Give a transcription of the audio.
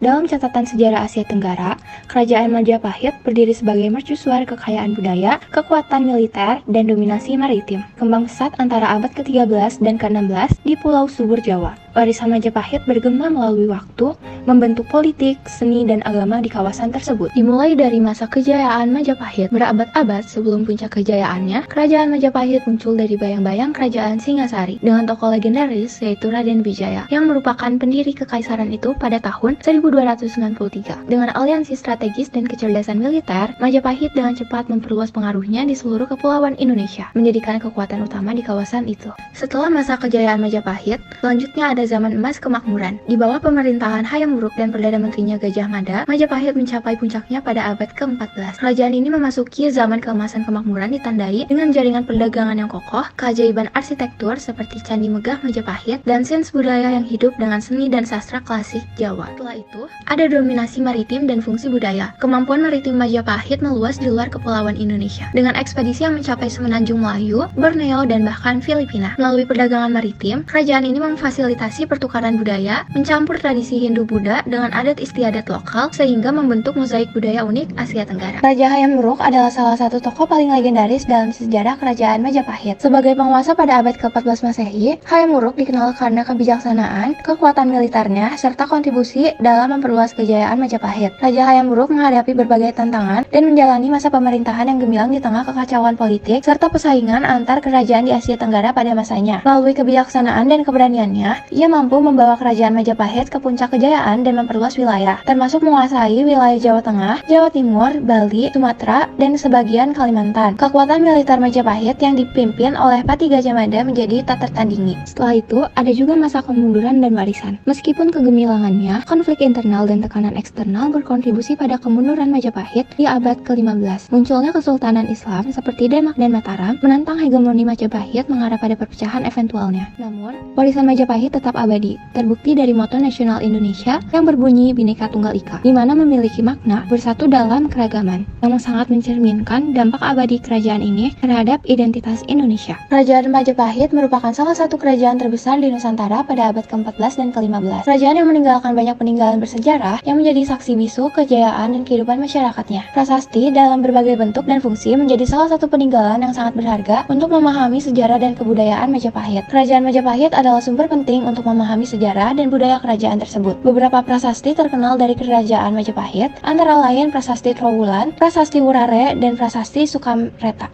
Dalam catatan sejarah Asia Tenggara, Kerajaan Majapahit berdiri sebagai mercusuar kekayaan budaya, kekuatan militer, dan dominasi maritim. Kembang pesat antara abad ke-13 dan ke-16 di Pulau Subur Jawa. Warisan Majapahit bergema melalui waktu, membentuk politik, seni, dan agama di kawasan tersebut. Dimulai dari masa kejayaan Majapahit, berabad-abad sebelum puncak kejayaannya, Kerajaan Majapahit muncul dari bayang-bayang Kerajaan Singasari dengan tokoh legendaris yaitu Raden Wijaya yang merupakan pendiri kekaisaran itu pada tahun 1293. Dengan aliansi strategis dan kecerdasan militer, Majapahit dengan cepat memperluas pengaruhnya di seluruh kepulauan Indonesia, menjadikan kekuatan utama di kawasan itu. Setelah masa kejayaan Majapahit, selanjutnya ada zaman emas kemakmuran. Di bawah pemerintahan Hayam Wuruk dan Perdana Menterinya Gajah Mada, Majapahit mencapai puncaknya pada abad ke-14. Kerajaan ini memasuki zaman keemasan kemakmuran ditandai dengan jaringan perdagangan yang kokoh, keajaiban arsitektur seperti Candi Megah Majapahit, dan sains budaya yang hidup dengan seni dan sastra klasik Jawa. Setelah itu, ada dominasi maritim dan fungsi budaya. Kemampuan maritim Majapahit meluas di luar kepulauan Indonesia, dengan ekspedisi yang mencapai semenanjung Melayu, Borneo, dan bahkan Filipina. Melalui perdagangan maritim, kerajaan ini memfasilitasi pertukaran budaya, mencampur tradisi Hindu-Buddha dengan adat istiadat lokal, sehingga membentuk mozaik budaya unik Asia Tenggara. Raja Hayam Wuruk adalah salah satu tokoh paling legendaris dalam sejarah kerajaan Majapahit. Sebagai penguasa pada abad ke-14 Masehi, Hayam Wuruk dikenal karena kebijaksanaan, kekuatan militernya, serta kontribusi dalam memperluas kejayaan Majapahit. Raja Hayam Wuruk menghadapi berbagai tantangan dan menjalani masa pemerintahan yang gemilang di tengah kekacauan politik serta persaingan antar kerajaan di Asia Tenggara pada masanya. Melalui kebijaksanaan dan keberaniannya, ia mampu membawa kerajaan Majapahit ke puncak kejayaan dan memperluas wilayah, termasuk menguasai wilayah Jawa Tengah, Jawa Timur, Bali, Sumatera, dan sebagian Kalimantan. Kekuatan militer Majapahit yang dipimpin oleh Pati Gajah Mada menjadi tak tertandingi. Setelah itu, ada juga masa kemunduran dan warisan. Meskipun kegemilangannya, konflik internal dan tekanan eksternal berkontribusi pada kemunduran Majapahit di abad ke-15. Munculnya Kesultanan Islam seperti Demak dan Mataram menantang hegemoni Majapahit mengarah pada perpecahan eventualnya. Namun, warisan Majapahit tetap abadi, terbukti dari moto nasional Indonesia yang berbunyi Bhinneka Tunggal Ika, di mana memiliki makna bersatu dalam keragaman, yang sangat mencerminkan dampak abadi kerajaan ini terhadap identitas Indonesia. Kerajaan Majapahit merupakan salah satu kerajaan terbesar di Nusantara pada abad ke-14 dan ke-15. Kerajaan yang meninggalkan banyak peninggalan bersejarah yang menjadi saksi bisu kejayaan dan kehidupan masyarakatnya. Prasasti dalam berbagai bentuk dan fungsi menjadi salah satu peninggalan yang sangat berharga untuk memahami sejarah dan kebudayaan Majapahit. Kerajaan Majapahit adalah sumber penting untuk memahami sejarah dan budaya kerajaan tersebut. Beberapa prasasti terkenal dari kerajaan Majapahit antara lain Prasasti Trowulan, Prasasti Wurare, dan Prasasti Sukamreta.